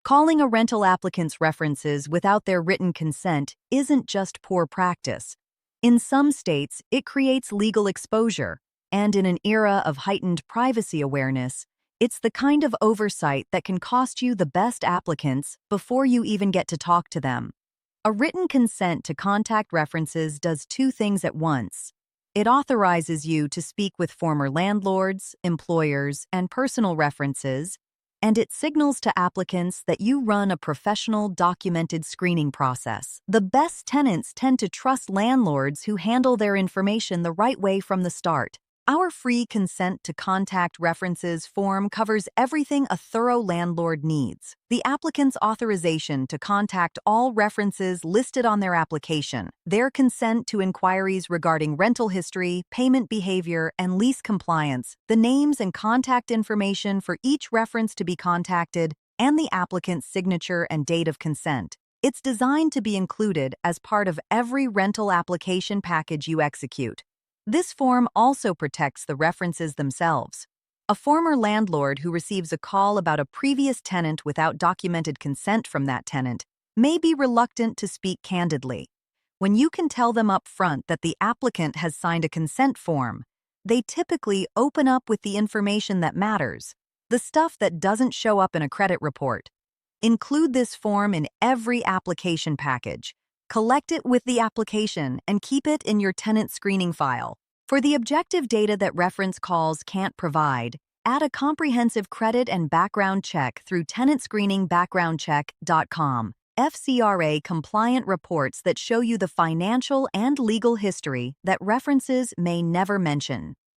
Calling a rental applicant's references without their written consent isn't just poor practice. In some states, it creates legal exposure, and in an era of heightened privacy awareness, it's the kind of oversight that can cost you the best applicants before you even get to talk to them. A written consent to contact references does two things at once. It authorizes you to speak with former landlords, employers, and personal references, and it signals to applicants that you run a professional, documented screening process. The best tenants tend to trust landlords who handle their information the right way from the start. Our free consent to contact references form covers everything a thorough landlord needs. The applicant's authorization to contact all references listed on their application, their consent to inquiries regarding rental history, payment behavior, and lease compliance, the names and contact information for each reference to be contacted, and the applicant's signature and date of consent. It's designed to be included as part of every rental application package you execute. This form also protects the references themselves. A former landlord who receives a call about a previous tenant without documented consent from that tenant may be reluctant to speak candidly. When you can tell them up front that the applicant has signed a consent form, they typically open up with the information that matters, the stuff that doesn't show up in a credit report. Include this form in every application package. Collect it with the application and keep it in your tenant screening file. For the objective data that reference calls can't provide, add a comprehensive credit and background check through tenantscreeningbackgroundcheck.com. FCRA-compliant reports that show you the financial and legal history that references may never mention.